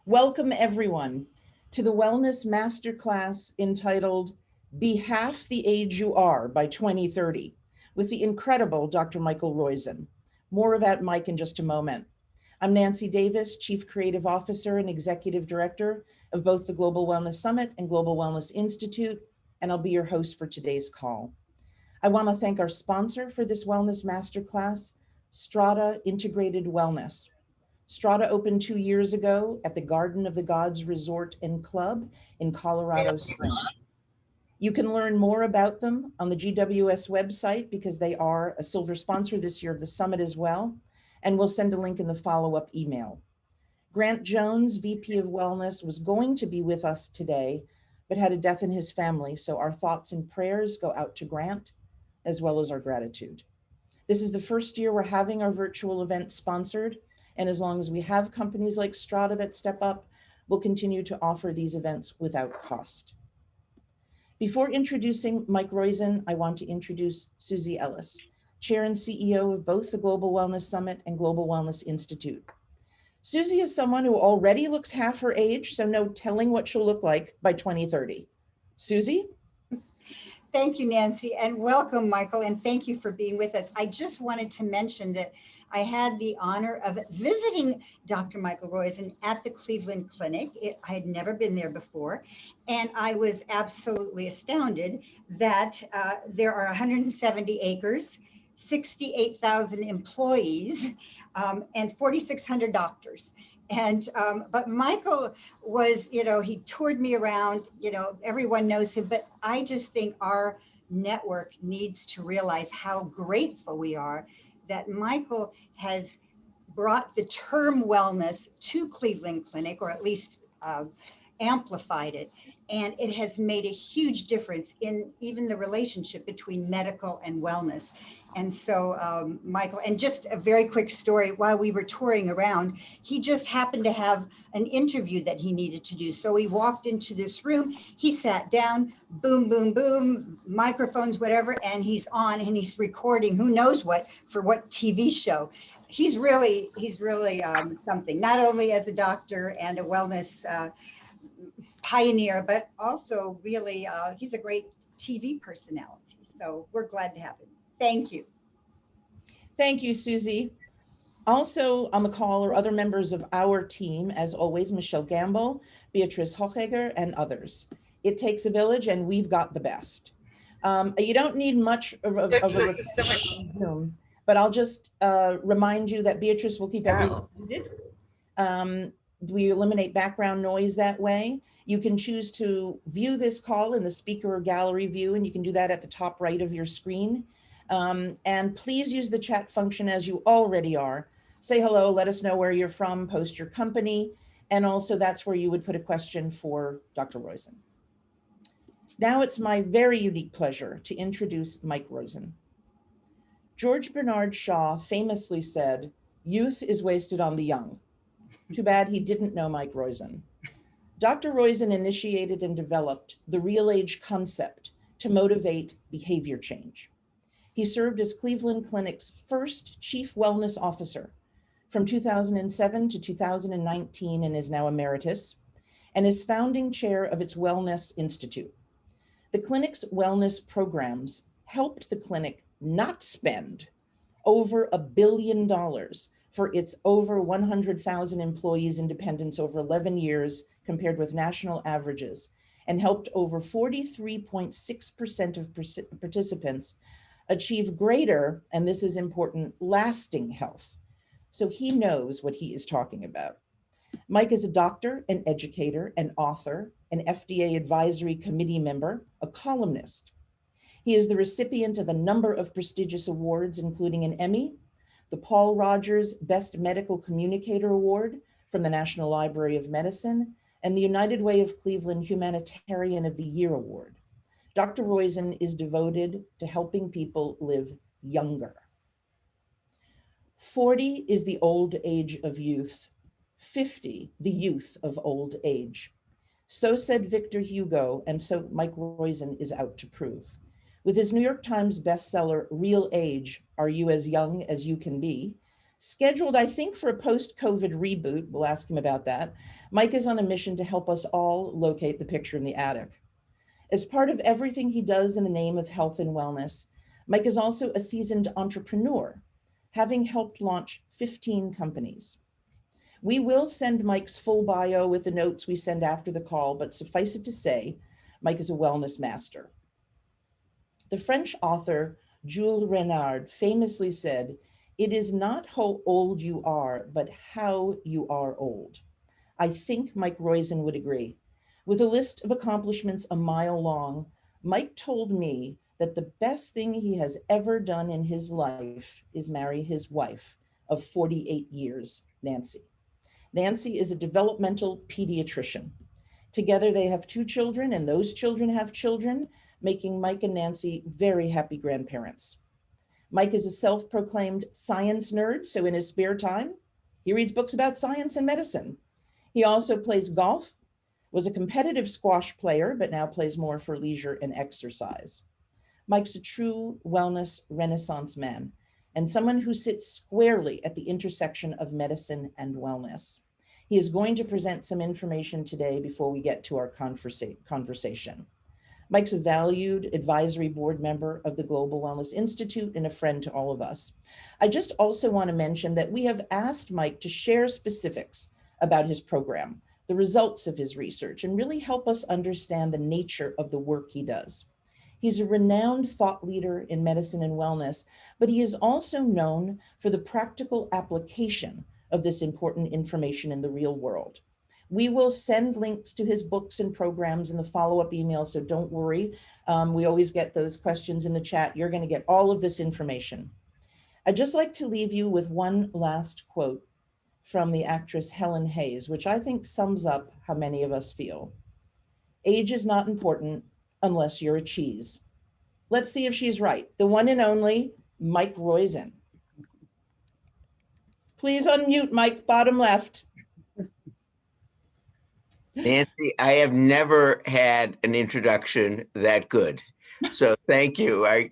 Welcome everyone to the Wellness Master Class entitled Be Half the Age You Are by 2030 with the incredible Dr. Michael Roizen. More about Mike in just a moment. I'm Nancy Davis, Chief Creative Officer and Executive Director of both the Global Wellness Summit and Global Wellness Institute, and I'll be your host for today's call. I want to thank our sponsor for this Wellness Masterclass, STRATA Integrated Wellness. STRATA opened 2 years ago at the Garden of the Gods Resort and Club in Colorado Springs. You can learn more about them on the GWS website because they are a silver sponsor this year of the summit as well, and we'll send a link in the follow-up email. Grant Jones, VP of Wellness, was going to be with us today, but had a death in his family, so our thoughts and prayers go out to Grant, as well as our gratitude. This is the first year we're having our virtual event sponsored, and as long as we have companies like STRATA that step up, we'll continue to offer these events without cost. Before introducing Mike Roizen, I want to introduce Susie Ellis, Chair and CEO of both the Global Wellness Summit and Global Wellness Institute. Susie is someone who already looks half her age, so no telling what she'll look like by 2030. Susie? Thank you, Nancy, and welcome, Michael, and thank you for being with us. I just wanted to mention that I had the honor of visiting Dr. Michael Roizen at the Cleveland Clinic. I had never been there before, and I was absolutely astounded that there are 170 acres, 68,000 employees, and 4,600 doctors. And, but Michael was, he toured me around, everyone knows him, but I just think our network needs to realize how grateful we are that Michael has brought the term wellness to Cleveland Clinic, or at least amplified it. And it has made a huge difference in even the relationship between medical and wellness. And so, Michael, and just a very quick story, while we were touring around, he just happened to have an interview that he needed to do. So he walked into this room, he sat down, boom, boom, boom, microphones, whatever, and he's on and he's recording, who knows what, for what TV show. He's really something, not only as a doctor and a wellness pioneer, but also really, he's a great TV personality. So we're glad to have him. Thank you. Thank you, Susie. Also on the call are other members of our team, as always, Michelle Gamble, Beatrice Hochegger, and others. It takes a village, and we've got the best. You don't need much of a Zoom, but I'll just remind you that Beatrice will keep everything muted. We eliminate background noise that way. You can choose to view this call in the speaker or gallery view, and you can do that at the top right of your screen. And please use the chat function as you already are. Say hello, let us know where you're from, post your company, and also that's where you would put a question for Dr. Roizen. Now it's my very unique pleasure to introduce Mike Roizen. George Bernard Shaw famously said, "Youth is wasted on the young." Too bad he didn't know Mike Roizen. Dr. Roizen initiated and developed the real age concept to motivate behavior change. He served as Cleveland Clinic's first chief wellness officer from 2007 to 2019 and is now emeritus, and is founding chair of its Wellness Institute. The clinic's wellness programs helped the clinic not spend over $1 billion for its over 100,000 employees and dependents over 11 years compared with national averages, and helped over 43.6% of participants achieve greater, and this is important, lasting health. So he knows what he is talking about. Mike is a doctor, an educator, an author, an FDA advisory committee member, a columnist. He is the recipient of a number of prestigious awards, including an Emmy, the Paul Rogers Best Medical Communicator Award from the National Library of Medicine, and the United Way of Cleveland Humanitarian of the Year Award. Dr. Roizen is devoted to helping people live younger. 40 is the old age of youth, 50 the youth of old age. So said Victor Hugo, and so Mike Roizen is out to prove. With his New York Times bestseller, Real Age, Are You As Young As You Can Be?, Scheduled, I think, for a post-COVID reboot, we'll ask him about that, Mike is on a mission to help us all locate the picture in the attic. As part of everything he does in the name of health and wellness, Mike is also a seasoned entrepreneur, having helped launch 15 companies. We will send Mike's full bio with the notes we send after the call, but suffice it to say, Mike is a wellness master. The French author Jules Renard famously said, "It is not how old you are, but how you are old." I think Mike Roizen would agree. With a list of accomplishments a mile long, Mike told me that the best thing he has ever done in his life is marry his wife of 48 years, Nancy. Nancy is a developmental pediatrician. Together they have 2 children, and those children have children, making Mike and Nancy very happy grandparents. Mike is a self-proclaimed science nerd, so in his spare time, he reads books about science and medicine. He also plays golf, was a competitive squash player, but now plays more for leisure and exercise. Mike's a true wellness renaissance man and someone who sits squarely at the intersection of medicine and wellness. He is going to present some information today before we get to our conversation. Mike's a valued advisory board member of the Global Wellness Institute and a friend to all of us. I just also want to mention that we have asked Mike to share specifics about his program, the results of his research, and really help us understand the nature of the work he does. He's a renowned thought leader in medicine and wellness, but he is also known for the practical application of this important information in the real world. We will send links to his books and programs in the follow-up email, so don't worry. We always get those questions in the chat. You're going to get all of this information. I'd just like to leave you with one last quote from the actress Helen Hayes, which I think sums up how many of us feel. "Age is not important unless you're a cheese." Let's see if she's right. The one and only Mike Roizen. Please unmute, Mike, bottom left. Nancy, I have never had an introduction that good. So thank you. Let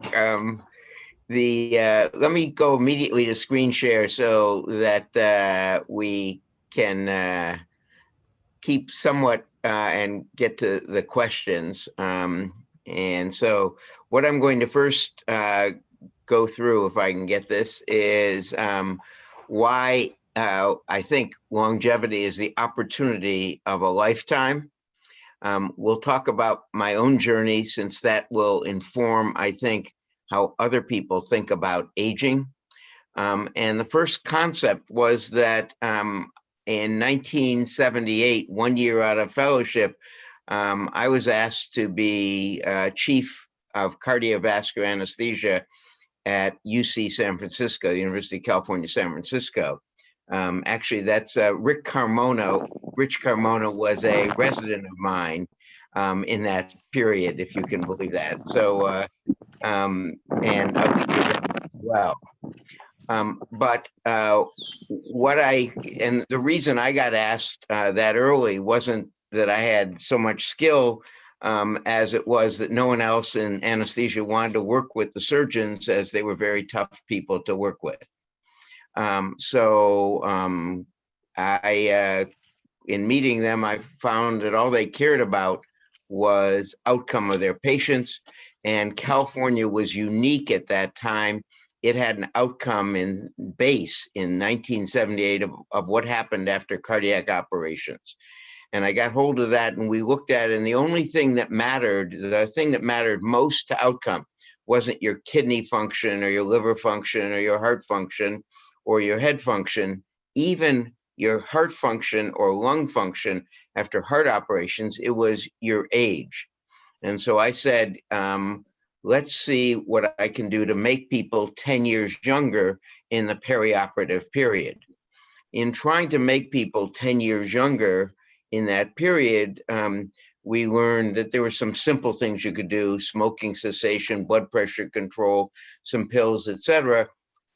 me go immediately to screen share so that we can keep somewhat and get to the questions. And so what I'm going to first go through, if I can get this, is why I think longevity is the opportunity of a lifetime. We'll talk about my own journey, since that will inform, I think, how other people think about aging. And the first concept was that in 1978, 1 year out of fellowship, I was asked to be chief of cardiovascular anesthesia at UC San Francisco, University of California, San Francisco. Actually, that's Rick Carmona. Rich Carmona was a resident of mine in that period, if you can believe that. So, and as well. But and the reason I got asked that early wasn't that I had so much skill, as it was that no one else in anesthesia wanted to work with the surgeons, as they were very tough people to work with. In meeting them, I found that all they cared about was outcome of their patients, and California was unique at that time. It had an outcome in base in 1978 of what happened after cardiac operations. And I got hold of that, and we looked at it, and the only thing that mattered, the thing that mattered most to outcome, wasn't your kidney function or your liver function or your heart function or your head function. Even your heart function or lung function after heart operations, it was your age. And so I said, let's see what I can do to make people 10 years younger in the perioperative period. In trying to make people 10 years younger in that period, we learned that there were some simple things you could do: smoking cessation, blood pressure control, some pills, etc.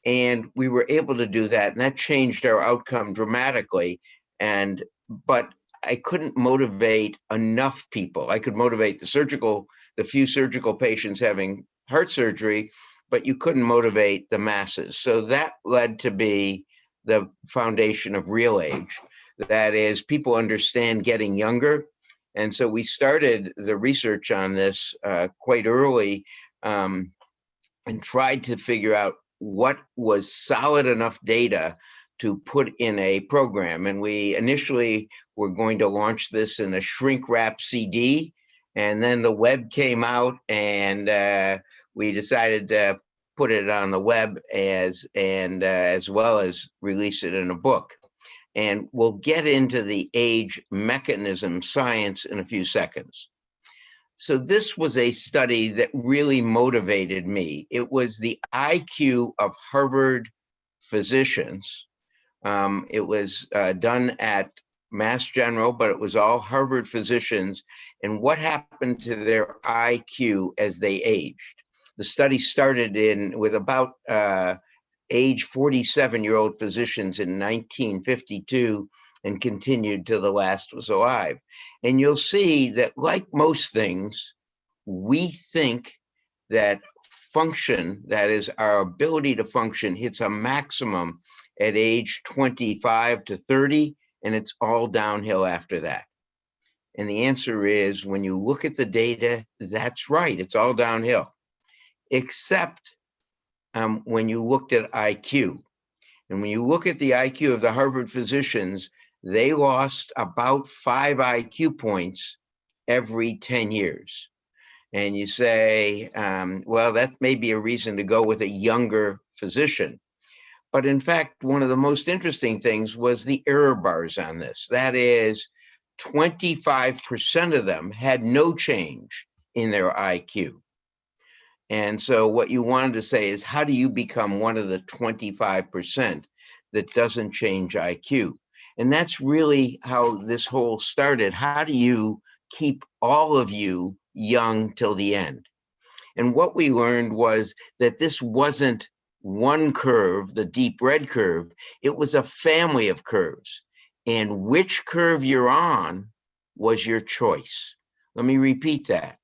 And we were able to do that, and that changed our outcome dramatically. But I couldn't motivate enough people. I could motivate the few surgical patients having heart surgery, but you couldn't motivate the masses. So that led to be the foundation of real age. That is, people understand getting younger. And so we started the research on this quite early, and tried to figure out what was solid enough data to put in a program. And we initially were going to launch this in a shrink wrap CD. And then the web came out, and we decided to put it on the web as well as release it in a book. And we'll get into the age mechanism science in a few seconds. So this was a study that really motivated me. It was the IQ of Harvard physicians. It was done at Mass General, but it was all Harvard physicians, and what happened to their IQ as they aged. The study started with about age 47-year-old physicians in 1952 and continued till the last was alive. And you'll see that, like most things, we think that function, that is our ability to function, hits a maximum at age 25 to 30, and it's all downhill after that. And the answer is, when you look at the data, that's right, it's all downhill, except when you looked at IQ. And when you look at the IQ of the Harvard physicians, they lost about 5 IQ points every 10 years. And you say, well, that may be a reason to go with a younger physician. But in fact, one of the most interesting things was the error bars on this. That is, 25% of them had no change in their IQ. And so what you wanted to say is, how do you become one of the 25% that doesn't change IQ? And that's really how this whole started. How do you keep all of you young till the end? And what we learned was that this wasn't one curve, the deep red curve. It was a family of curves. And which curve you're on was your choice. Let me repeat that.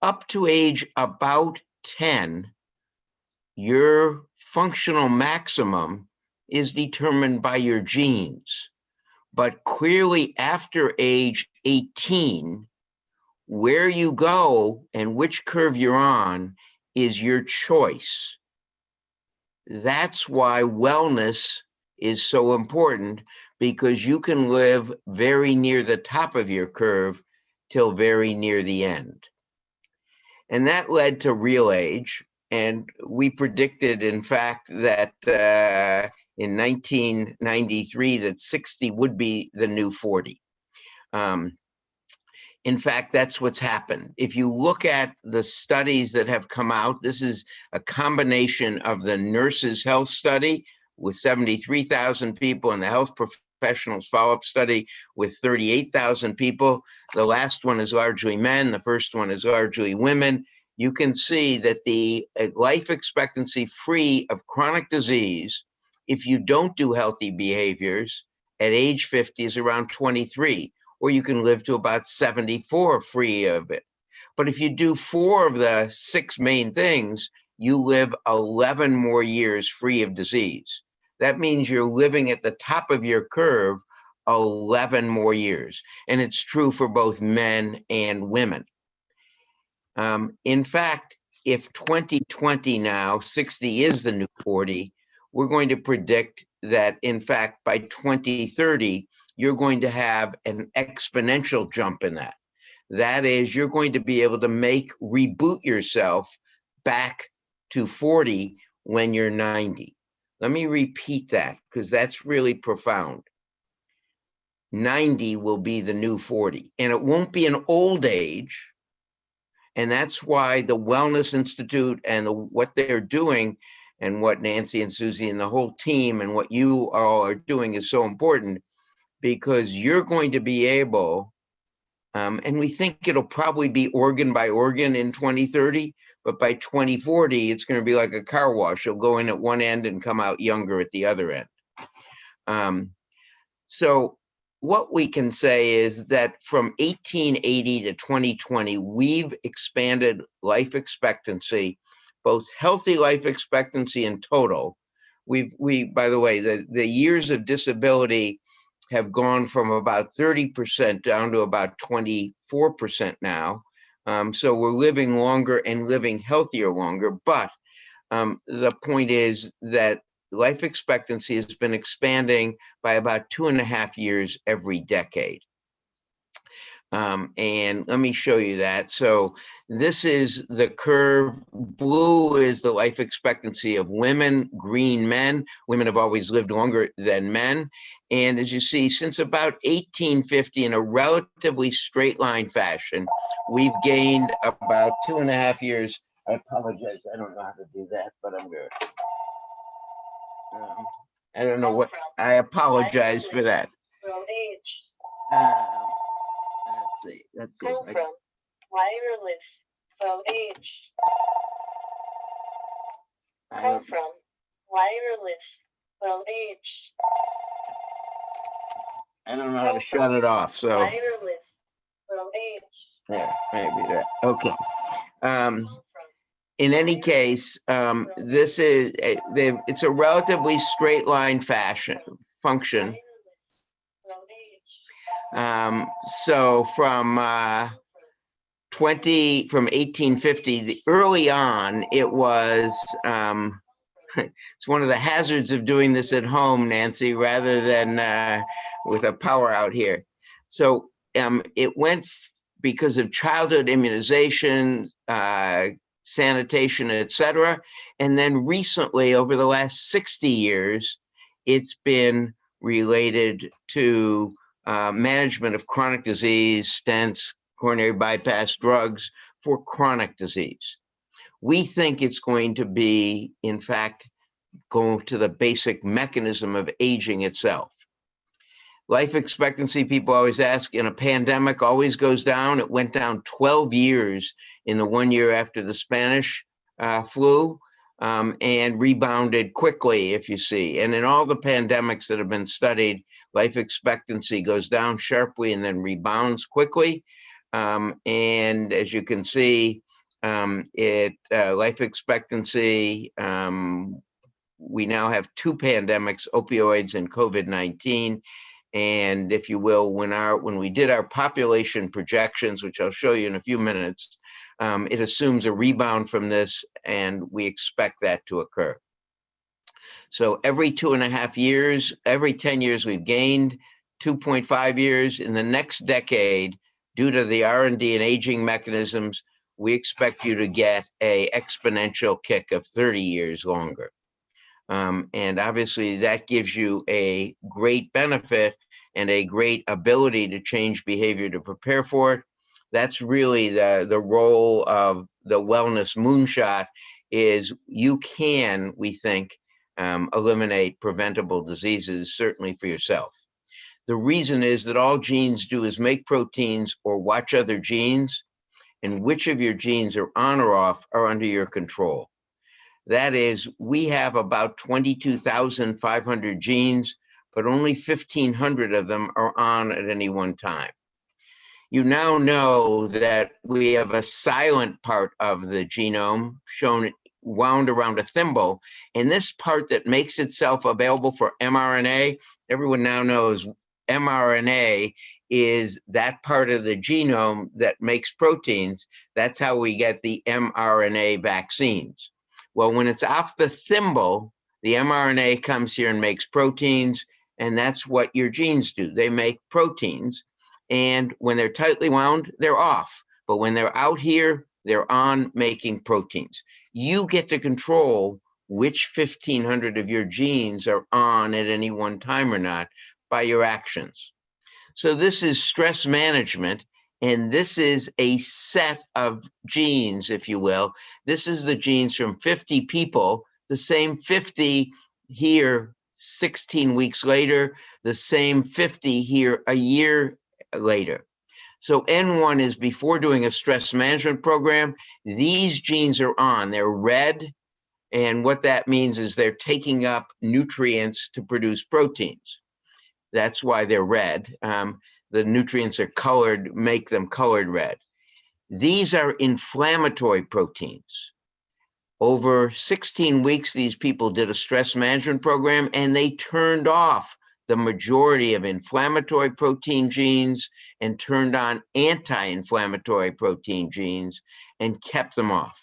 Up to age about 10, your functional maximum is determined by your genes. But clearly after age 18, where you go and which curve you're on is your choice. That's why wellness is so important, because you can live very near the top of your curve till very near the end. And that led to real age. And we predicted, in fact, that in 1993, that 60 would be the new 40. In fact, that's what's happened. If you look at the studies that have come out, this is a combination of the Nurses' Health Study with 73,000 people and the Health Professionals Follow-Up Study with 38,000 people. The last one is largely men. The first one is largely women. You can see that the life expectancy free of chronic disease, if you don't do healthy behaviors, at age 50 is around 23. Or you can live to about 74 free of it. But if you do 4 of the 6 main things, you live 11 more years free of disease. That means you're living at the top of your curve 11 more years. And it's true for both men and women. In fact, if 2020 now, 60 is the new 40, we're going to predict that, in fact, by 2030, you're going to have an exponential jump in that. That is, you're going to be able to reboot yourself back to 40 when you're 90. Let me repeat that, because that's really profound. 90 will be the new 40, and it won't be an old age. And that's why the Wellness Institute and what they're doing, and what Nancy and Susie and the whole team and what you all are doing is so important, because you're going to be able, and we think it'll probably be organ by organ in 2030, but by 2040, it's going to be like a car wash. You'll go in at one end and come out younger at the other end. So what we can say is that from 1880 to 2020, we've expanded life expectancy, both healthy life expectancy in total, By the way, the years of disability have gone from about 30% down to about 24% now. So we're living longer and living healthier longer. But the point is that life expectancy has been expanding by about 2.5 years every decade. And let me show you that. So this is the curve. Blue is the life expectancy of women, green men. Women have always lived longer than men. And as you see, since about 1850, in a relatively straight line fashion, we've gained about 2.5 years. I apologize. I don't know how to do that, but I'm good. I don't know what. I apologize for that. Let's see. Come from wireless from age. Come from wireless from age. I don't know how to shut it off, so Wireless from age. there, maybe that. Okay. In any case, this is it's a relatively straight line function. So from 1850, early on, it was, it's one of the hazards of doing this at home, Nancy, rather than with a power out here. So it went because of childhood immunization, sanitation, et cetera. And then recently, over the last 60 years, it's been related to management of chronic disease, stents, coronary bypass drugs for chronic disease. We think it's going to be, in fact, go to the basic mechanism of aging itself. Life expectancy, people always ask, in a pandemic always goes down. It went down 12 years in the 1 year after the Spanish flu, and rebounded quickly, if you see. And in all the pandemics that have been studied, life expectancy goes down sharply and then rebounds quickly. And as you can see, life expectancy, we now have two pandemics, opioids and COVID-19. And if you will, when we did our population projections, which I'll show you in a few minutes, it assumes a rebound from this, and we expect that to occur. So every 2.5 years, every 10 years, we've gained 2.5 years. In the next decade, due to the R&D and aging mechanisms, we expect you to get an exponential kick of 30 years longer. And obviously, that gives you a great benefit and a great ability to change behavior to prepare for it. That's really the role of the wellness moonshot, is you can, we think, eliminate preventable diseases, certainly for yourself. The reason is that all genes do is make proteins or watch other genes, and which of your genes are on or off are under your control. That is, we have about 22,500 genes, but only 1,500 of them are on at any one time. You now know that we have a silent part of the genome shown wound around a thimble, and this part that makes itself available for mRNA, everyone now knows mRNA is that part of the genome that makes proteins. That's how we get the mRNA vaccines. Well, when it's off the thimble, the mRNA comes here and makes proteins, and that's what your genes do. They make proteins, and when they're tightly wound, they're off. But when they're out here, they're on making proteins. You get to control which 1,500 of your genes are on at any one time or not by your actions. So this is stress management, and this is a set of genes, if you will. This is the genes from 50 people, the same 50 here 16 weeks later, the same 50 here a year later. So N1 is before doing a stress management program. These genes are on, they're red. And what that means is they're taking up nutrients to produce proteins. That's why they're red. The nutrients are colored, make them colored red. These are inflammatory proteins. Over 16 weeks, these people did a stress management program, and they turned off the majority of inflammatory protein genes and turned on anti-inflammatory protein genes and kept them off.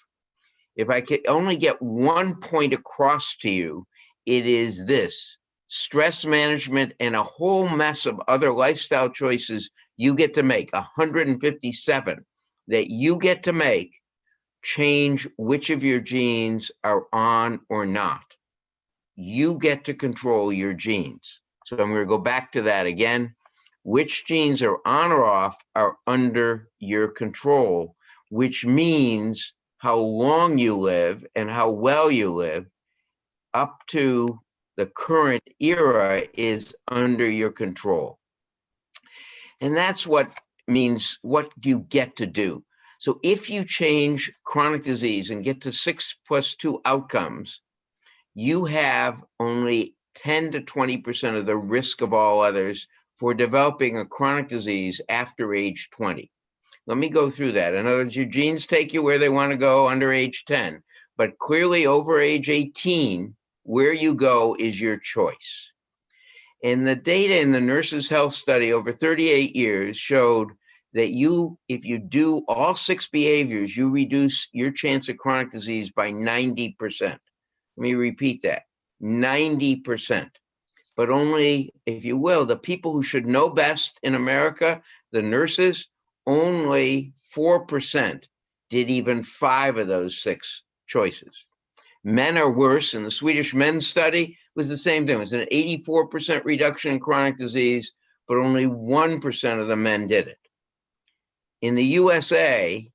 If I could only get one point across to you, it is this: stress management and a whole mess of other lifestyle choices you get to make, 157 that you get to make, change which of your genes are on or not. You get to control your genes. So I'm going to go back to that again. Which genes are on or off are under your control, which means how long you live and how well you live up to the current era is under your control. And that's what means what you get to do. So if you change chronic disease and get to 6+2 outcomes, you have only 10 to 20% of the risk of all others for developing a chronic disease after age 20. Let me go through that. In other words, your genes take you where they want to go under age 10, but clearly over age 18, where you go is your choice. And the data in the Nurses' Health Study over 38 years showed that if you do all 6 behaviors, you reduce your chance of chronic disease by 90%. Let me repeat that, 90%. But only, if you will, the people who should know best in America, the nurses, only 4% did even 5 of those 6 choices. Men are worse. In the Swedish men's study, was the same thing. It was an 84% reduction in chronic disease, but only 1% of the men did it. In the USA,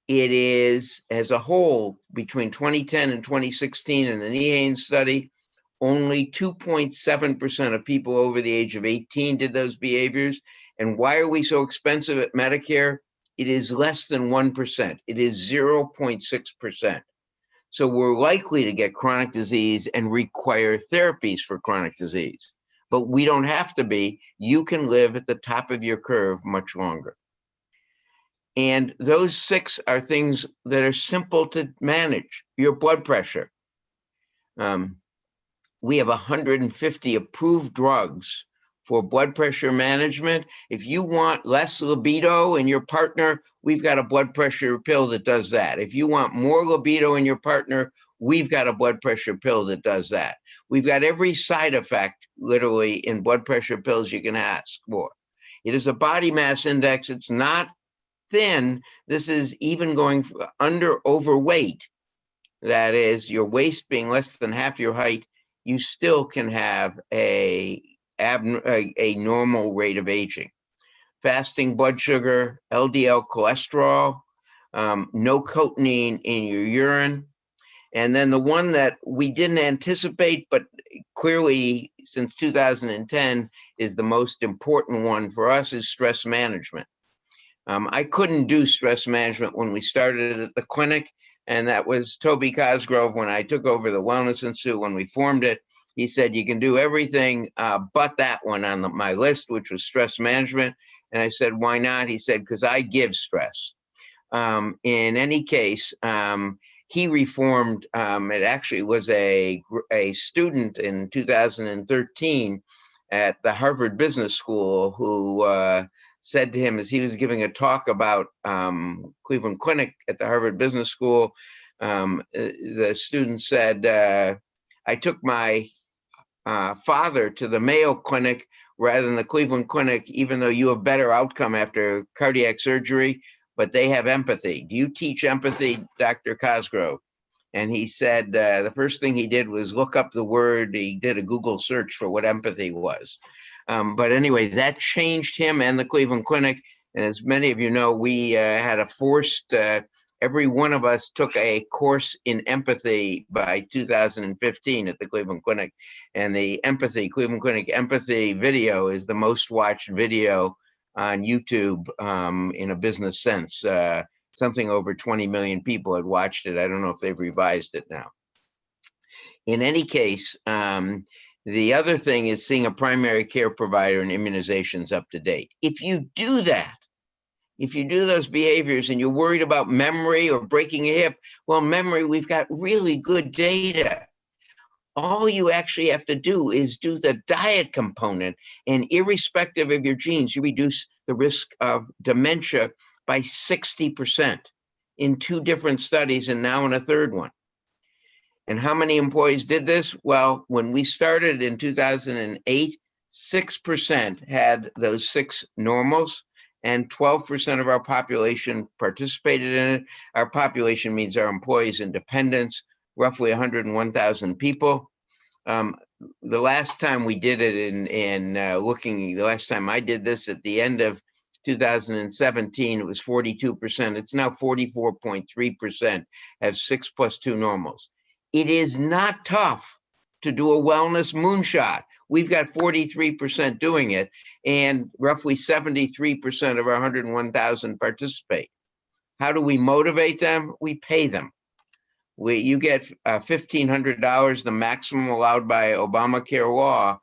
it is, as a whole, between 2010 and 2016 in the Nehane study, only 2.7% of people over the age of 18 did those behaviors. And why are we so expensive at Medicare? It is less than 1%. It is 0.6%. So we're likely to get chronic disease and require therapies for chronic disease. But we don't have to be. You can live at the top of your curve much longer. And those 6 are things that are simple to manage. Your blood pressure. We have 150 approved drugs for blood pressure management. If you want less libido in your partner, we've got a blood pressure pill that does that. If you want more libido in your partner, we've got a blood pressure pill that does that. We've got every side effect, literally, in blood pressure pills you can ask for. It is a body mass index. It's not thin. This is even going under overweight. That is, your waist being less than half your height, you still can have a normal rate of aging. Fasting blood sugar, LDL cholesterol, no cotinine in your urine. And then the one that we didn't anticipate, but clearly since 2010 is the most important one for us, is stress management. I couldn't do stress management when we started at the clinic, and that was Toby Cosgrove when I took over the Wellness Institute. When we formed it, he said, you can do everything but that one on my list, which was stress management. And I said, why not? He said, because I give stress. In any case, he reformed, it actually was a student in 2013 at the Harvard Business School who said to him, as he was giving a talk about Cleveland Clinic at the Harvard Business School, the student said, I took my father to the Mayo Clinic rather than the Cleveland Clinic, even though you have better outcome after cardiac surgery, but they have empathy. Do you teach empathy, Dr. Cosgrove? And he said the first thing he did was look up the word. He did a Google search for what empathy was. But anyway, that changed him and the Cleveland Clinic. And as many of you know, we had a forced, every one of us took a course in empathy by 2015 at the Cleveland Clinic. And the Cleveland Clinic empathy video is the most watched video on YouTube in a business sense. Something over 20 million people had watched it. I don't know if they've revised it now. In any case, the other thing is seeing a primary care provider and immunizations up to date. If you do that, If you do those behaviors and you're worried about memory or breaking a hip, well, memory, we've got really good data. All you actually have to do is do the diet component, and irrespective of your genes, you reduce the risk of dementia by 60% in 2 different studies and now in a third one. And how many employees did this? Well, when we started in 2008, 6% had those 6 normals, and 12% of our population participated in it. Our population means our employees and dependents, roughly 101,000 people. The last time we did it the last time I did this at the end of 2017, it was 42%. It's now 44.3% have 6+2 normals. It is not tough to do a wellness moonshot. We've got 43% doing it, and roughly 73% of our 101,000 participate. How do we motivate them? We pay them. You get $1,500, the maximum allowed by Obamacare law,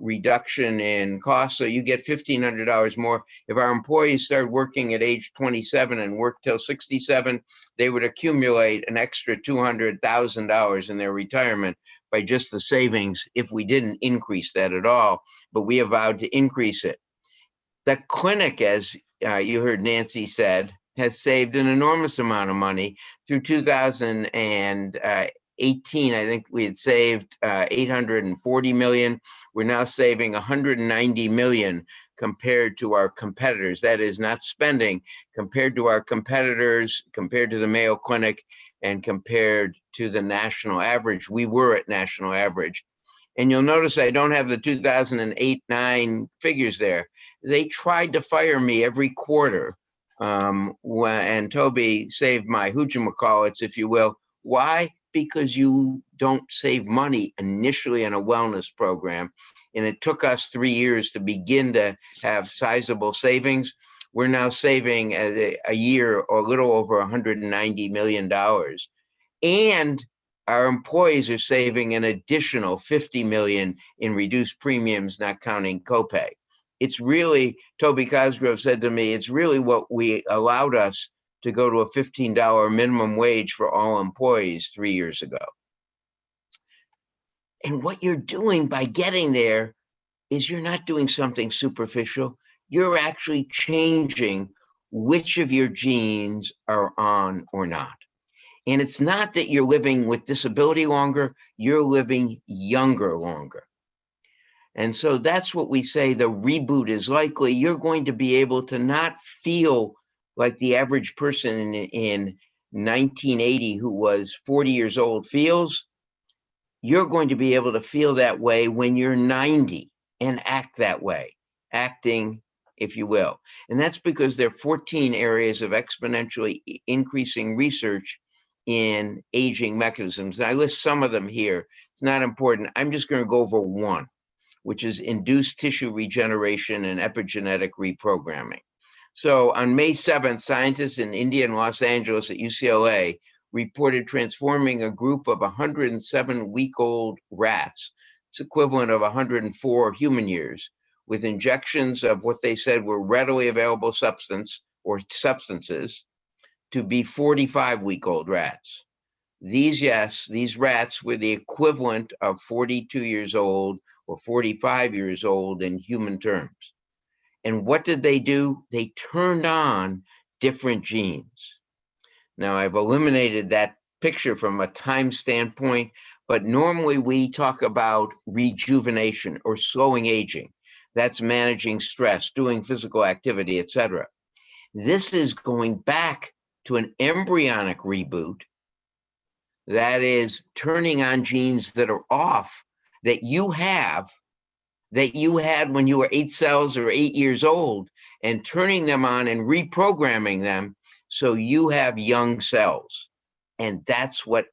reduction in cost. So you get $1,500 more. If our employees start working at age 27 and work till 67, they would accumulate an extra $200,000 in their retirement by just the savings if we didn't increase that at all, but we have vowed to increase it. The clinic, as you heard Nancy said, has saved an enormous amount of money. Through 2018, I think we had saved 840 million. We're now saving 190 million compared to our competitors. That is not spending, compared to our competitors, compared to the Mayo Clinic, and compared to the national average. We were at national average. And you'll notice I don't have the 2008-9 figures there. They tried to fire me every quarter. And Toby saved my whoojamacallits, if you will. Why? Because you don't save money initially in a wellness program. And it took us 3 years to begin to have sizable savings. We're now saving a year or a little over $190 million. And our employees are saving an additional 50 million in reduced premiums, not counting copay. It's really, Toby Cosgrove said to me, it's really what we allowed us to go to a $15 minimum wage for all employees 3 years ago. And what you're doing by getting there is you're not doing something superficial. You're actually changing which of your genes are on or not. And it's not that you're living with disability longer, you're living younger longer. And so that's what we say the reboot is likely. You're going to be able to not feel like the average person in 1980 who was 40 years old feels. You're going to be able to feel that way when you're 90 and act that way, acting, if you will. And that's because there are 14 areas of exponentially increasing research in aging mechanisms. And I list some of them here. It's not important. I'm just going to go over one, which is induced tissue regeneration and epigenetic reprogramming. So on May 7th, scientists in India and Los Angeles at UCLA reported transforming a group of 107-week-old rats, it's equivalent of 104 human years, with injections of what they said were readily available substances to be 45-week-old rats. These rats were the equivalent of 42 years old or 45 years old in human terms. And what did they do? They turned on different genes. Now, I've eliminated that picture from a time standpoint, but normally we talk about rejuvenation or slowing aging. That's managing stress, doing physical activity, etc. This is going back to an embryonic reboot, that is turning on genes that are off, that you had when you were 8 cells or 8 years old, and turning them on and reprogramming them so you have young cells. And that's what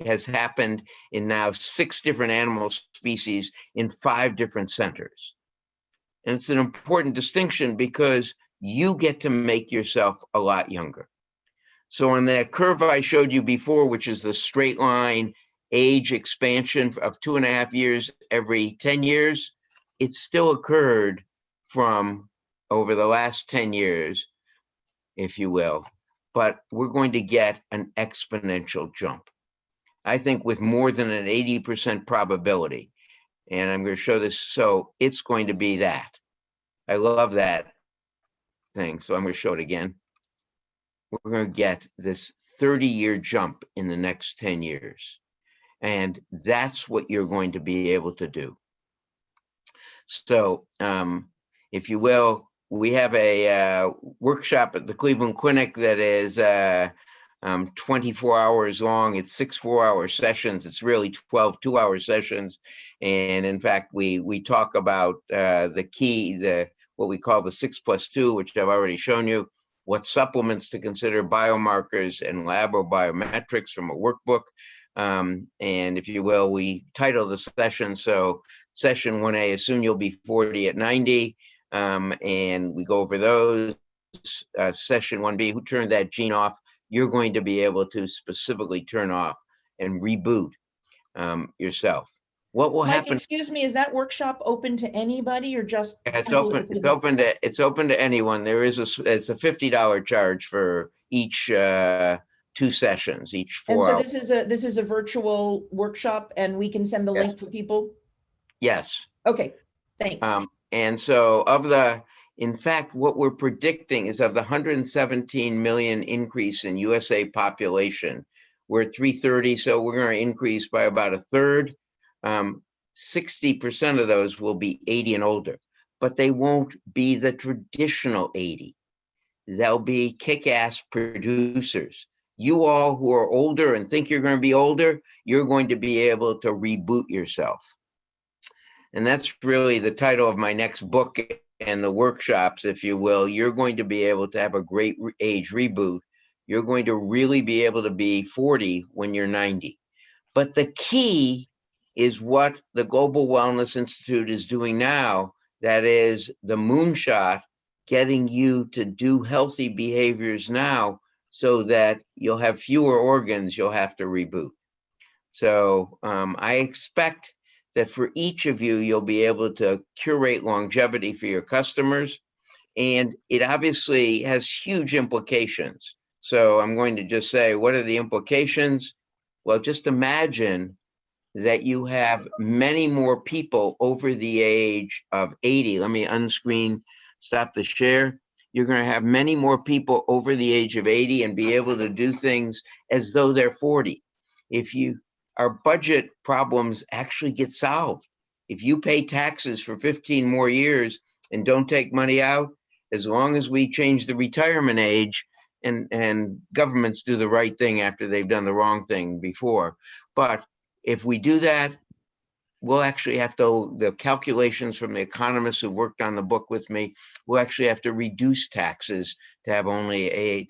has happened in now 6 different animal species in 5 different centers. And it's an important distinction because you get to make yourself a lot younger. So on that curve I showed you before, which is the straight line age expansion of 2.5 years every 10 years, it still occurred from over the last 10 years. if you will, but we're going to get an exponential jump. I think with more than an 80% probability. And I'm going to show this. So it's going to be that. I love that thing. So I'm going to show it again. We're going to get this 30-year jump in the next 10 years. And that's what you're going to be able to do. So if you will, we have a workshop at the Cleveland Clinic that is 24 hours long. It's 6 4-hour sessions. It's really 12 2-hour sessions. And in fact, we talk about the key, what we call the 6+2, which I've already shown you, what supplements to consider, biomarkers and lab or biometrics from a workbook. And if you will, we title the session. So session 1A, assume you'll be 40 at 90. And we go over those. Session 1B, who turned that gene off? You're going to be able to specifically turn off and reboot yourself. What will Mike, happen? excuse me, is that workshop open to anybody or just? It's open. It's open to anyone. It's a $50 charge for each 2 sessions, each 4 And so hours. this is a virtual workshop, and we can send the Yes. link for people? Yes. Okay, thanks. And so in fact, what we're predicting is of the 117 million increase in USA population, we're at 330, so we're going to increase by about a third. 60% of those will be 80 and older, but they won't be the traditional 80. They'll be kick-ass producers. You all who are older and think you're going to be older, you're going to be able to reboot yourself. And that's really the title of my next book and the workshops, if you will. You're going to be able to have a great age reboot. You're going to really be able to be 40 when you're 90. But the key is what the Global Wellness Institute is doing now. That is the moonshot, getting you to do healthy behaviors now so that you'll have fewer organs you'll have to reboot. So I expect that for each of you, you'll be able to curate longevity for your customers. And it obviously has huge implications. So I'm going to just say, what are the implications? Well, just imagine that you have many more people over the age of 80. Let me unscreen, stop the share. You're going to have many more people over the age of 80 and be able to do things as though they're 40. Our budget problems actually get solved. If you pay taxes for 15 more years and don't take money out, as long as we change the retirement age, and governments do the right thing after they've done the wrong thing before. But if we do that, we'll actually have to, the calculations from the economists who worked on the book with me, we'll actually have to reduce taxes to have a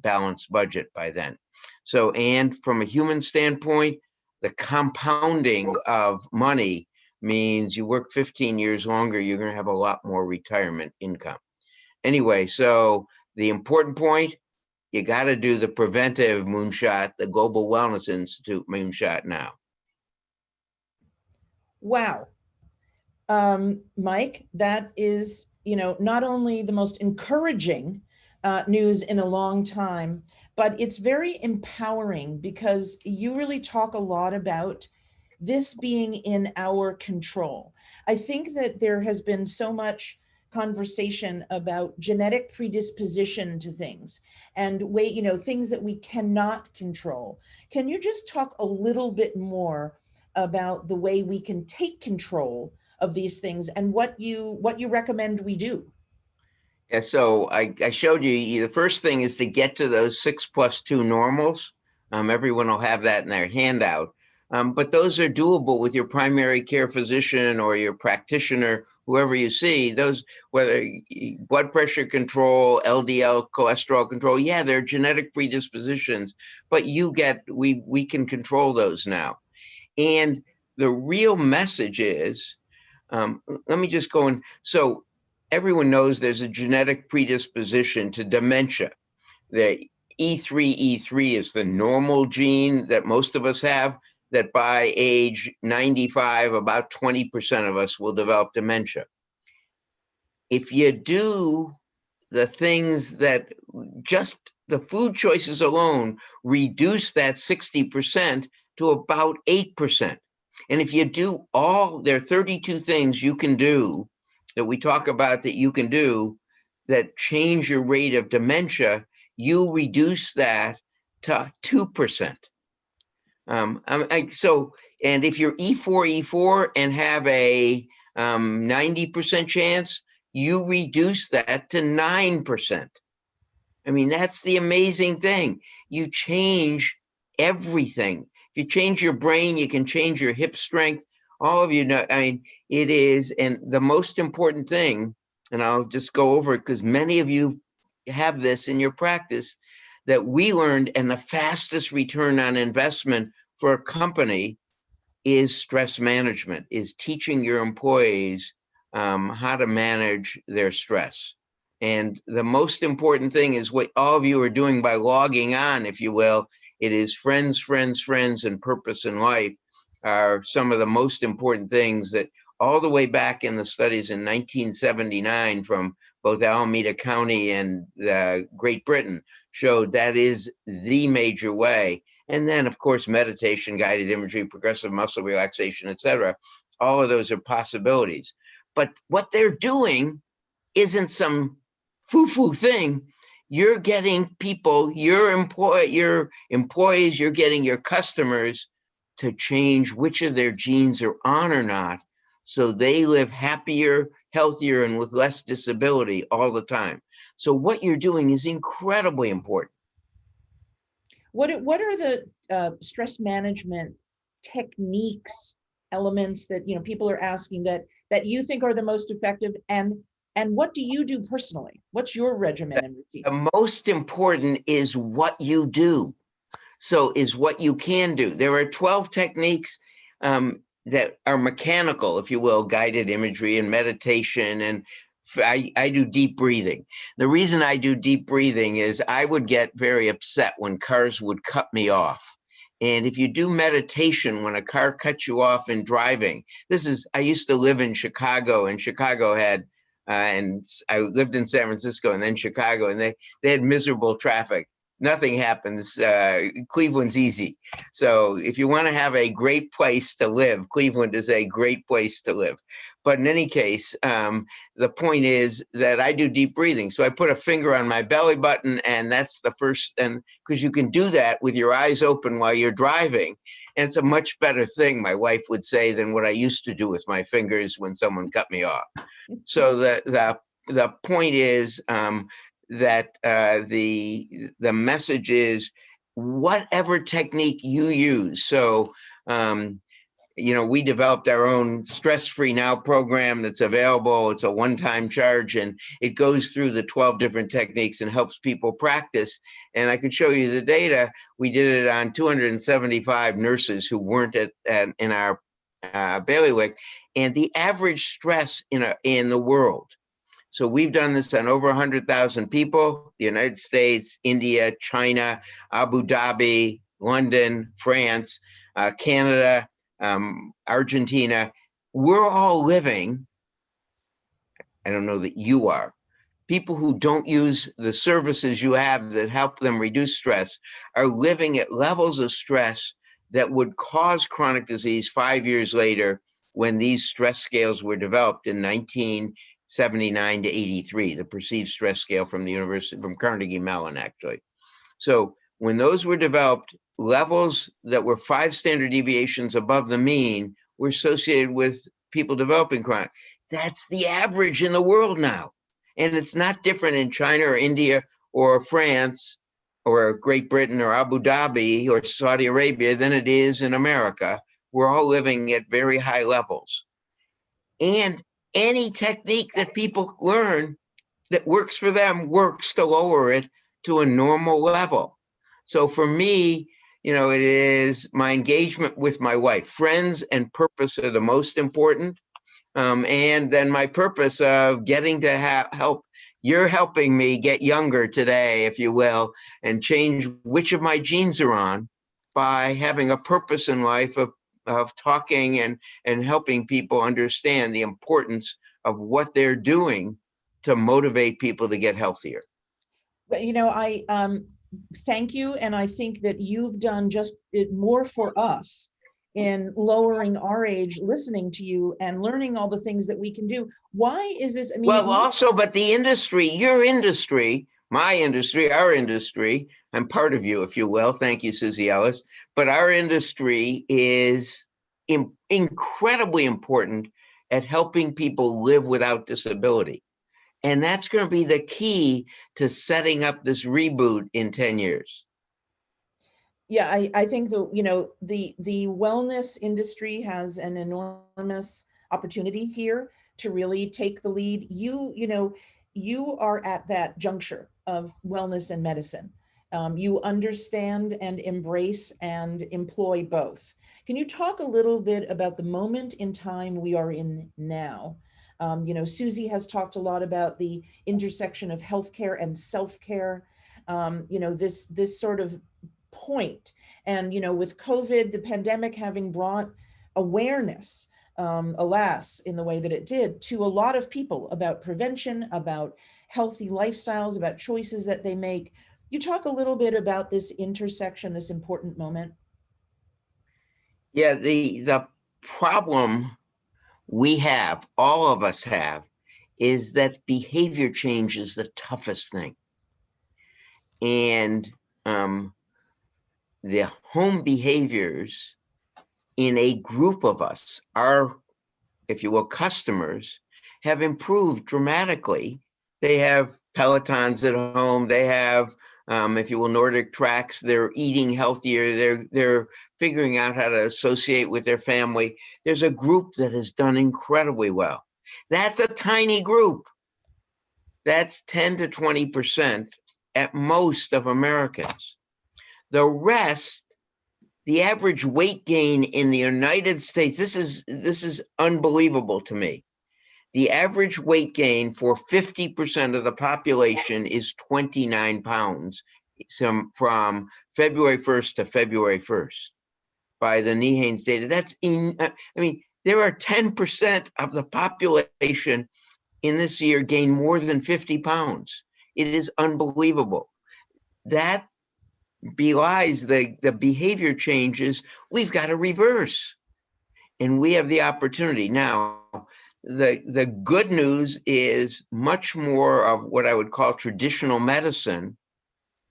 balanced budget by then. So, and from a human standpoint, the compounding of money means you work 15 years longer, you're going to have a lot more retirement income. Anyway, so the important point, you got to do the preventive moonshot, the Global Wellness Institute moonshot now. Wow. Mike, that is, not only the most encouraging news in a long time, but it's very empowering because you really talk a lot about this being in our control. I think that there has been so much conversation about genetic predisposition to things and things that we cannot control. Can you just talk a little bit more about the way we can take control of these things and what you recommend we do? Yeah, so I showed you, the first thing is to get to those 6+2 normals. Everyone will have that in their handout. But those are doable with your primary care physician or your practitioner, whoever you see. Those, whether blood pressure control, LDL cholesterol control, yeah, they're genetic predispositions, but we can control those now. And the real message is, let me just go in. So everyone knows there's a genetic predisposition to dementia. The E3 is the normal gene that most of us have, that by age 95, about 20% of us will develop dementia. If you do the things that just the food choices alone reduce that 60% to about 8%. And if you do there are 32 things you can do that we talk about that you can do that change your rate of dementia, you reduce that to 2%. And if you're E4 and have a 90% chance, you reduce that to 9%. I mean, that's the amazing thing. You change everything. If you change your brain, you can change your hip strength. All of you know, I mean, it is, and the most important thing, and I'll just go over it because many of you have this in your practice, that we learned, and the fastest return on investment for a company is stress management, is teaching your employees how to manage their stress. And the most important thing is what all of you are doing by logging on, if you will. It is friends, friends, friends, and purpose in life are some of the most important things that all the way back in the studies in 1979 from both Alameda County and Great Britain showed that is the major way. And then, of course, meditation, guided imagery, progressive muscle relaxation, etc. All of those are possibilities. But what they're doing isn't some foo-foo thing. You're getting people, your employees, you're getting your customers to change which of their genes are on or not, so they live happier, healthier, and with less disability all the time. So what you're doing is incredibly important. What are the stress management techniques, elements that people are asking that you think are the most effective, and what do you do personally? What's your regimen and routine? The most important is what you do. So is what you can do. There are 12 techniques that are mechanical, if you will, guided imagery and meditation. And I do deep breathing. The reason I do deep breathing is I would get very upset when cars would cut me off. And if you do meditation when a car cuts you off in driving, I used to live in Chicago, and Chicago had, and I lived in San Francisco and then Chicago, and they had miserable traffic. Nothing happens. Cleveland's easy. So if you want to have a great place to live, Cleveland is a great place to live. But in any case, the point is that I do deep breathing. So I put a finger on my belly button, and that's the first, and because you can do that with your eyes open while you're driving. And it's a much better thing, my wife would say, than what I used to do with my fingers when someone cut me off. So the point is, that the message is whatever technique you use. So, we developed our own Stress Free Now program that's available. It's a one-time charge, and it goes through the 12 different techniques and helps people practice. And I could show you the data. We did it on 275 nurses who weren't in our bailiwick, and the average stress in the world. So we've done this on over 100,000 people, the United States, India, China, Abu Dhabi, London, France, Canada, Argentina. We're all living, I don't know that you are, people who don't use the services you have that help them reduce stress are living at levels of stress that would cause chronic disease 5 years later when these stress scales were developed in 1979 to 83, the perceived stress scale from Carnegie Mellon, actually. So when those were developed, levels that were 5 standard deviations above the mean were associated with people developing chronic. That's the average in the world now. And it's not different in China or India or France or Great Britain or Abu Dhabi or Saudi Arabia than it is in America. We're all living at very high levels. And any technique that people learn that works for them works to lower it to a normal level. So for me, it is my engagement with my wife. Friends and purpose are the most important. And then my purpose of getting to help. You're helping me get younger today, if you will, and change which of my genes are on by having a purpose in life of talking and helping people understand the importance of what they're doing to motivate people to get healthier. But, I thank you. And I think that you've done just more for us in lowering our age, listening to you and learning all the things that we can do. Why is this? I mean, Well, also, but the industry, your industry, my industry, our industry, I'm part of you, if you will. Thank you, Susie Ellis. But our industry is incredibly important at helping people live without disability. And that's going to be the key to setting up this reboot in 10 years. yeah, I think the wellness industry has an enormous opportunity here to really take the lead. You are at that juncture of wellness and medicine. You understand and embrace and employ both. Can you talk a little bit about the moment in time we are in now? Susie has talked a lot about the intersection of healthcare and self-care. This sort of point. And, with COVID, the pandemic having brought awareness, alas, in the way that it did, to a lot of people about prevention, about healthy lifestyles, about choices that they make. You talk a little bit about this intersection, this important moment. Yeah, the problem we have, all of us have, is that behavior change is the toughest thing. And the home behaviors in a group of us, our, if you will, customers, have improved dramatically. They have Pelotons at home. They have, if you will, Nordic tracks. They're eating healthier. They're figuring out how to associate with their family. There's a group that has done incredibly well. That's a tiny group. That's 10 to 20% at most of Americans. The rest, the average weight gain in the United States, this is unbelievable to me. The average weight gain for 50% of the population is 29 pounds from February 1st to February 1st by the NEHANES data. There are 10% of the population in this year gain more than 50 pounds. It is unbelievable. That belies the behavior changes we've got to reverse. And we have the opportunity. Now, the good news is much more of what I would call traditional medicine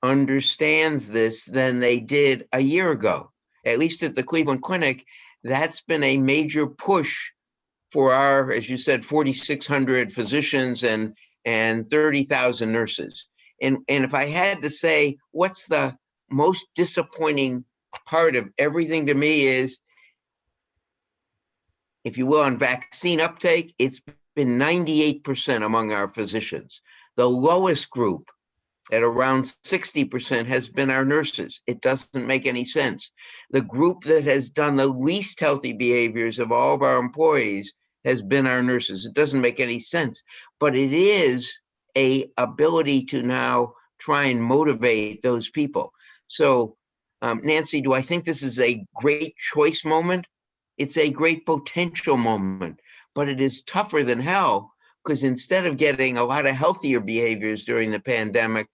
understands this than they did a year ago. At least at the Cleveland Clinic, that's been a major push for our, as you said, 4,600 physicians and 30,000 nurses. And if I had to say, what's the most disappointing part of everything to me is, if you will, on vaccine uptake, it's been 98% among our physicians. The lowest group at around 60% has been our nurses. It doesn't make any sense. The group that has done the least healthy behaviors of all of our employees has been our nurses. It doesn't make any sense, but it is a ability to now try and motivate those people. So, Nancy, do I think this is a great choice moment? It's a great potential moment, but it is tougher than hell because instead of getting a lot of healthier behaviors during the pandemic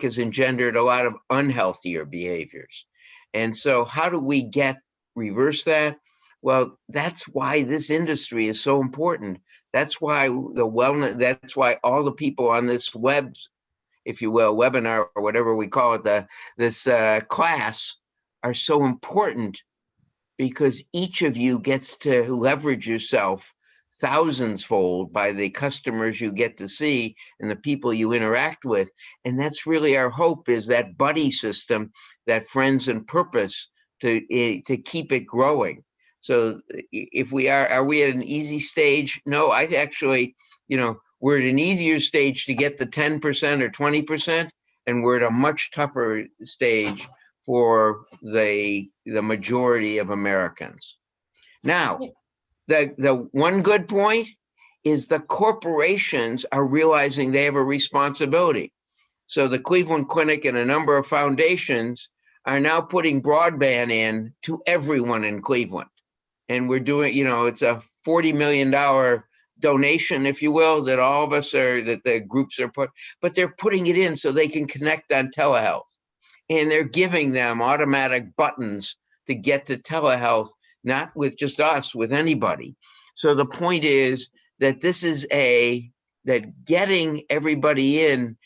has engendered a lot of unhealthier behaviors. And so how do we reverse that? Well, that's why this industry is so important. That's why that's why all the people on this if you will, webinar or whatever we call it, this class are so important, because each of you gets to leverage yourself thousands fold by the customers you get to see and the people you interact with. And that's really our hope, is that buddy system, that friends and purpose to keep it growing. So if are we at an easy stage? No, I actually, we're at an easier stage to get the 10% or 20%, and we're at a much tougher stage for the majority of Americans. Now, the one good point is the corporations are realizing they have a responsibility. So the Cleveland Clinic and a number of foundations are now putting broadband in to everyone in Cleveland. And we're doing, it's a $40 million donation, if you will, that all of us are, that the groups are but they're putting it in so they can connect on telehealth. And they're giving them automatic buttons to get to telehealth, not with just us, with anybody. So the point is that that getting everybody in,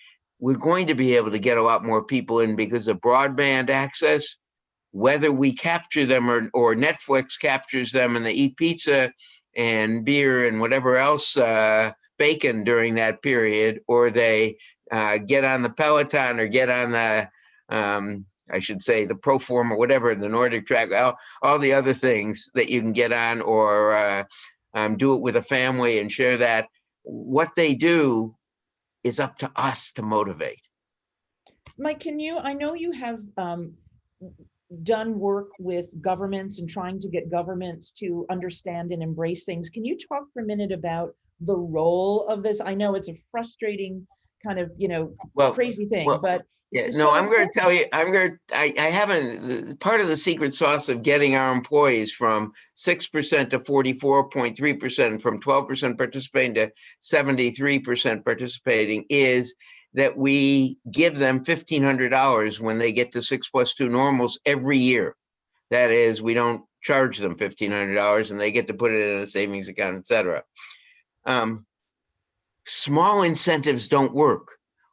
we're going to be able to get a lot more people in because of broadband access, whether we capture them or Netflix captures them and they eat pizza and beer and whatever else, bacon during that period, or they get on the Peloton or get on the, I should say, the Proform or whatever, the Nordic Track, all the other things that you can get on, or do it with a family and share that. What they do is up to us to motivate. Mike, I know you have done work with governments and trying to get governments to understand and embrace things. Can you talk for a minute about the role of this? I know it's a frustrating kind of, crazy thing, but yeah, no, I'm going to tell you, I haven't, part of the secret sauce of getting our employees from 6% to 44.3%, from 12% participating to 73% participating, is that we give them $1,500 when they get to 6+2 normals every year. That is, we don't charge them $1,500 and they get to put it in a savings account, et cetera. Small incentives don't work.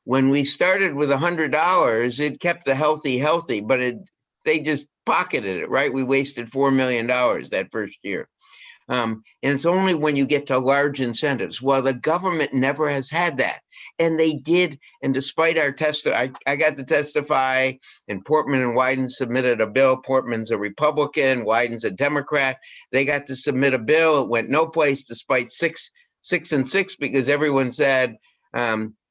When we started with $100, it kept the healthy, but they just pocketed it, right? We wasted $4 million that first year. And it's only when you get to large incentives. Well, the government never has had that. And they did. And despite our I got to testify, and Portman and Wyden submitted a bill. Portman's a Republican, Wyden's a Democrat. They got to submit a bill. It went no place despite 6 and 6, because everyone said,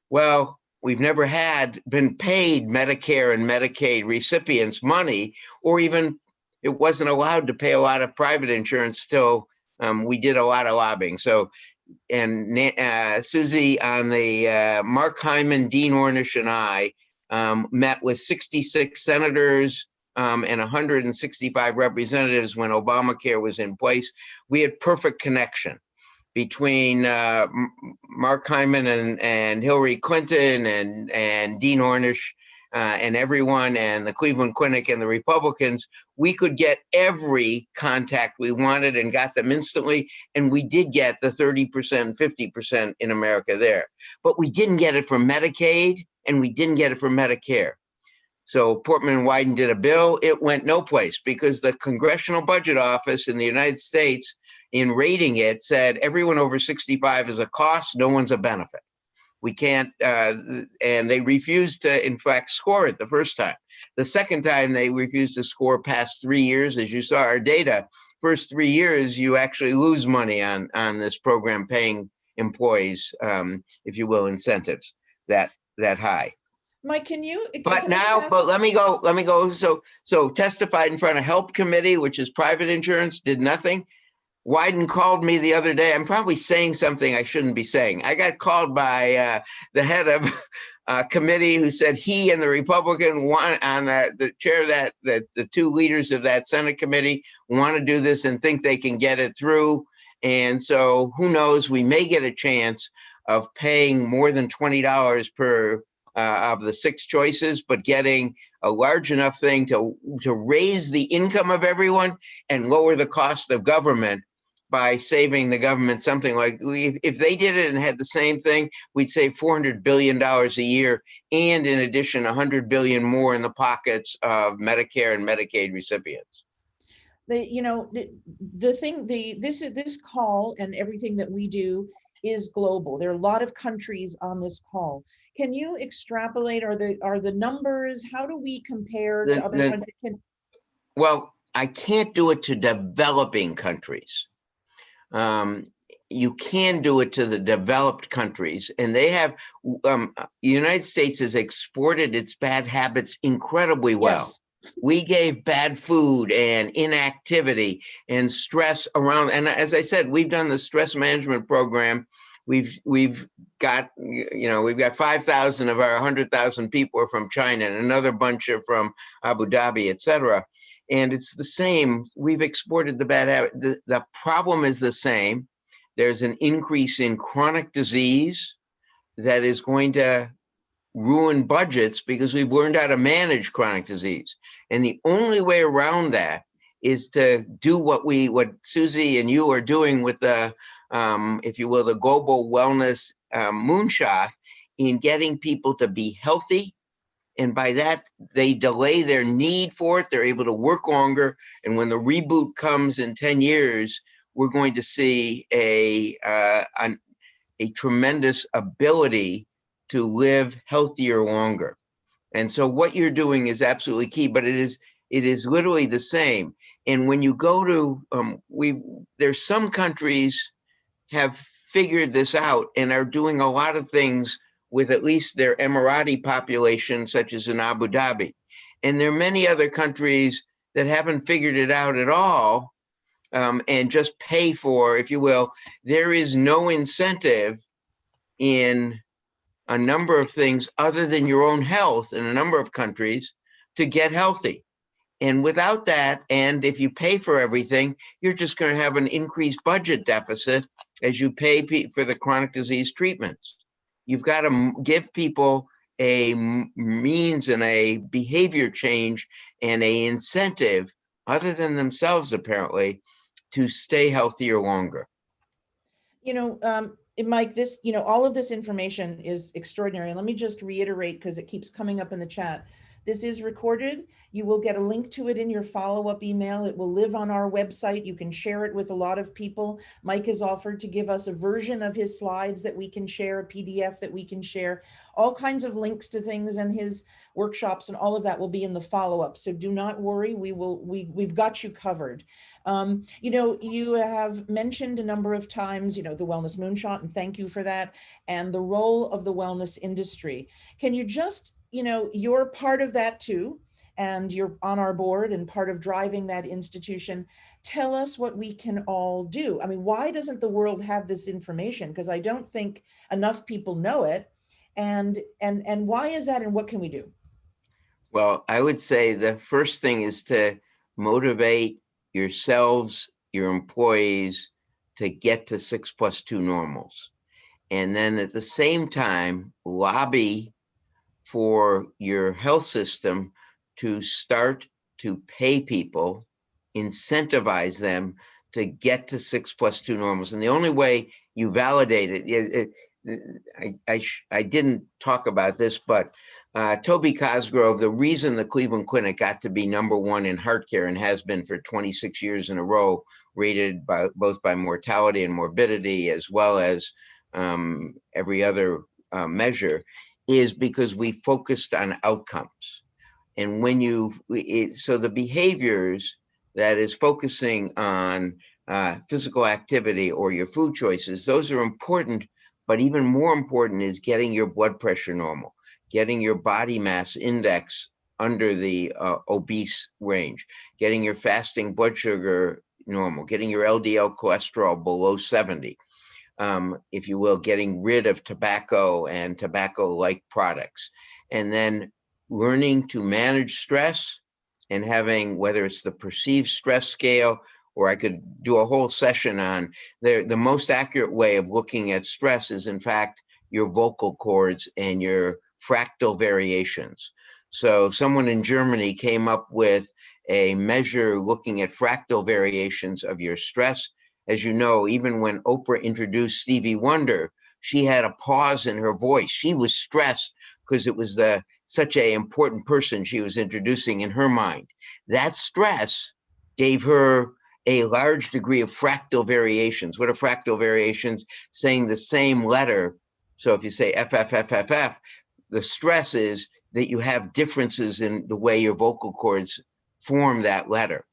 well, we've never been paid Medicare and Medicaid recipients money, or even it wasn't allowed to pay a lot of private insurance till we did a lot of lobbying. So, and Susie on the Mark Hyman, Dean Ornish, and I met with 66 senators and 165 representatives when Obamacare was in place. We had perfect connection between Mark Hyman and Hillary Clinton and Dean Ornish and everyone, and the Cleveland Clinic and the Republicans. We could get every contact we wanted and got them instantly. And we did get the 30%, 50% in America there. But we didn't get it from Medicaid, and we didn't get it from Medicare. So Portman and Wyden did a bill. It went no place because the Congressional Budget Office in the United States, in rating it, said everyone over 65 is a cost, no one's a benefit. We can't, and they refused to, in fact, score it the first time. The second time, they refused to score past 3 years. As you saw our data, first 3 years, you actually lose money on this program, paying employees, if you will, incentives that high. Mike, But let me go. So testified in front of HELP Committee, which is private insurance, did nothing. Wyden called me the other day. I'm probably saying something I shouldn't be saying. I got called by the head of a committee who said he and the Republican the chair of that, the two leaders of that Senate committee want to do this and think they can get it through. And so who knows, we may get a chance of paying more than $20 per of the 6 choices, but getting a large enough thing to raise the income of everyone and lower the cost of government by saving the government something like, if they did it and had the same thing, we'd save $400 billion a year, and in addition, $100 billion more in the pockets of Medicare and Medicaid recipients. This call and everything that we do is global. There are a lot of countries on this call. Can you extrapolate? Are the numbers? How do we compare to other countries? Well, I can't do it to developing countries. You can do it to the developed countries, and they have. The United States has exported its bad habits incredibly well. Yes. We gave bad food and inactivity and stress around, and as I said, we've done the stress management program. We've got 5,000 of our 100,000 people are from China, and another bunch are from Abu Dhabi, et cetera. And it's the same. We've exported the bad habit. The problem is the same. there's an increase in chronic disease that is going to ruin budgets because we've learned how to manage chronic disease. And the only way around that is to do what Susie and you are doing with the, if you will, the global wellness moonshot in getting people to be healthy. And by that, they delay their need for it. They're able to work longer. And when the reboot comes in 10 years, we're going to see a tremendous ability to live healthier longer. And so what you're doing is absolutely key, but it is literally the same. And when you go to, there's some countries have figured this out and are doing a lot of things with at least their Emirati population, such as in Abu Dhabi. And there are many other countries that haven't figured it out at all, and just pay for, if you will. There is no incentive in a number of things other than your own health in a number of countries to get healthy. And without that, and if you pay for everything, you're just going to have an increased budget deficit as you pay for the chronic disease treatments. You've got to give people a means and a behavior change and a incentive, other than themselves apparently, to stay healthier longer. Mike, this, all of this information is extraordinary. And let me just reiterate, because it keeps coming up in the chat. This is recorded. You will get a link to it in your follow-up email. It will live on our website. You can share it with a lot of people. Mike has offered to give us a version of his slides that we can share, a PDF that we can share, all kinds of links to things and his workshops, and all of that will be in the follow-up. So do not worry, we've got you covered. You have mentioned a number of times, the Wellness Moonshot, and thank you for that, and the role of the wellness industry. Can you just, you're part of that too, and you're on our board and part of driving that institution. Tell us what we can all do. I mean, why doesn't the world have this information? Because I don't think enough people know it. And why is that, and what can we do? Well, I would say the first thing is to motivate yourselves, your employees, to get to 6+2 normals. And then at the same time, lobby for your health system to start to pay people, incentivize them to get to 6+2 normals. And the only way you validate it, I didn't talk about this, but Toby Cosgrove, the reason the Cleveland Clinic got to be #1 in heart care and has been for 26 years in a row, rated both by mortality and morbidity, as well as every other measure, is because we focused on outcomes. And when so the behaviors that is focusing on physical activity or your food choices, those are important, but even more important is getting your blood pressure normal, getting your body mass index under the obese range, getting your fasting blood sugar normal, getting your LDL cholesterol below 70. If you will, getting rid of tobacco and tobacco-like products, and then learning to manage stress and having, whether it's the perceived stress scale, or I could do a whole session on the most accurate way of looking at stress is, in fact, your vocal cords and your fractal variations. So someone in Germany came up with a measure looking at fractal variations of your stress. As you know, even when Oprah introduced Stevie Wonder, she had a pause in her voice. She was stressed because it was such an important person she was introducing in her mind. That stress gave her a large degree of fractal variations. What are fractal variations? Saying the same letter. So if you say F, F, F, F, F, the stress is that you have differences in the way your vocal cords form that letter.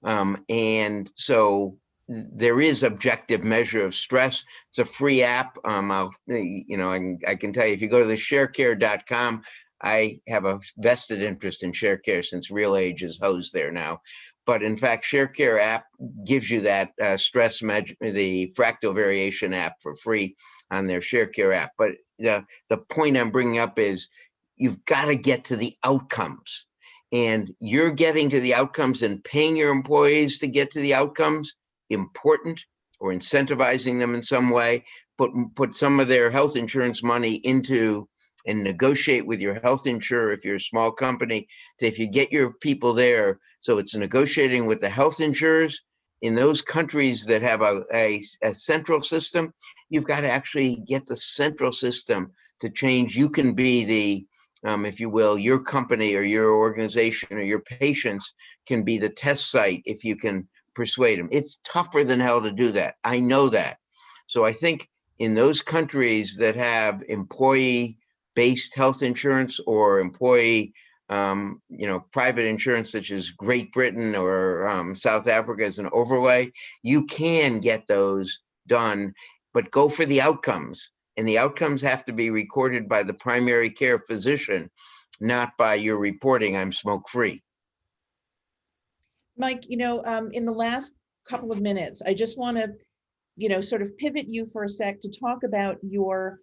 And so there is objective measure of stress. It's a free app. I can tell you, if you go to the sharecare.com, I have a vested interest in ShareCare since Real Age is hosed there now. But in fact, ShareCare app gives you that stress measure, the fractal variation app, for free on their ShareCare app. But the point I'm bringing up is you've got to get to the outcomes. And you're getting to the outcomes and paying your employees to get to the outcomes, important. or incentivizing them in some way, put some of their health insurance money into and negotiate with your health insurer if you're a small company. If you get your people there, so it's negotiating with the health insurers in those countries that have a central system, you've got to actually get the central system to change. You can be the, if you will, your company or your organization or your patients can be the test site if you can persuade them. It's tougher than hell to do that. I know that. So I think in those countries that have employee-based health insurance or employee, private insurance, such as Great Britain or South Africa as an overlay, you can get those done, but go for the outcomes. And the outcomes have to be recorded by the primary care physician, not by your reporting, I'm smoke-free. Mike, in the last couple of minutes, I just want to, sort of pivot you for a sec to talk about your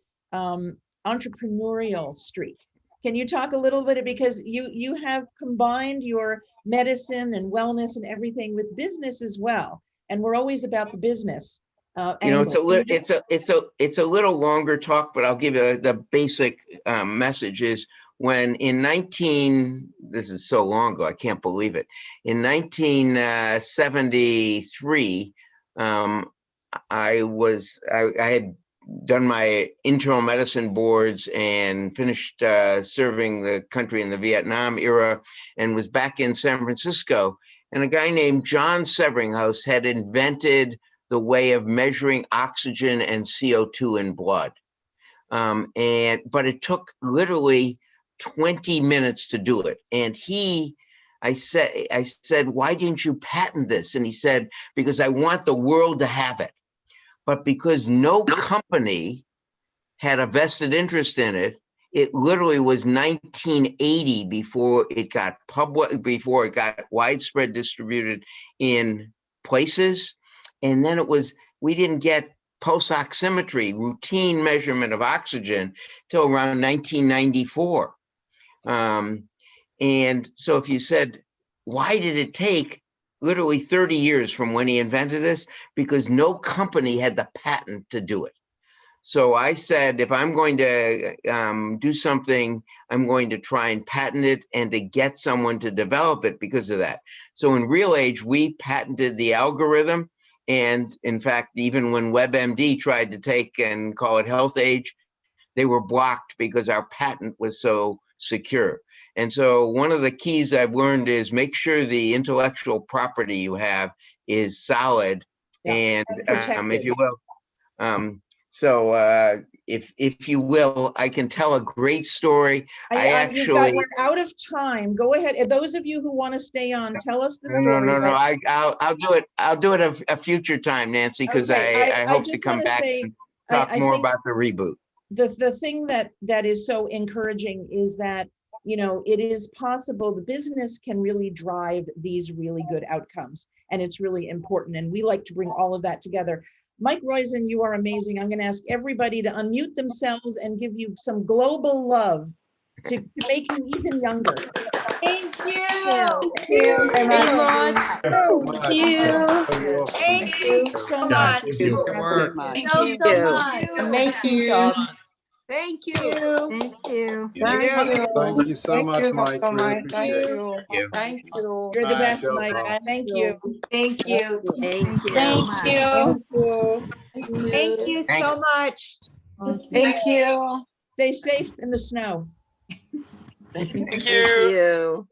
entrepreneurial streak. Can you talk a little bit, because you have combined your medicine and wellness and everything with business as well, and we're always about the business. It's a little longer talk, but I'll give you the basic message is when this is so long ago, I can't believe it. In 1973, I had done my internal medicine boards and finished serving the country in the Vietnam era and was back in San Francisco. And a guy named John Severinghouse had invented the way of measuring oxygen and CO2 in blood. But it took literally 20 minutes to do it. And I said, why didn't you patent this? And he said, because I want the world to have it. But because no company had a vested interest in it, it literally was 1980 before it got widespread distributed in places. And then we didn't get pulse oximetry, routine measurement of oxygen, till around 1994. And so if you said, why did it take literally 30 years from when he invented this? Because no company had the patent to do it. So I said, if I'm going to do something, I'm going to try and patent it and to get someone to develop it because of that. So in Real Age, we patented the algorithm. And in fact, even when WebMD tried to take and call it Health Age, they were blocked because our patent was so secure. And so one of the keys I've learned is make sure the intellectual property you have is solid, and if you will. If you will, I can tell a great story. We're out of time. Go ahead. And those of you who want to stay on, tell us the story. No. I'll do it. I'll do it a future time, Nancy, because I hope to come back and talk more about the reboot. The thing that is so encouraging is that, it is possible the business can really drive these really good outcomes, and it's really important. And we like to bring all of that together. Mike Roizen, you are amazing. I'm going to ask everybody to unmute themselves and give you some global love to make you even younger. Thank you. Thank you very much. Thank you. Thank you so much. Thank you very much. So much. Amazing talk. Thank you. Thank you. Thank you so much, Mike. Really Thank appreciate it. you. Thank you. You're the best, Mike. Thank you. Thank you. Thank you. Thank you. Thank you Thank so much. Thank you. Stay safe in the snow. Thank you.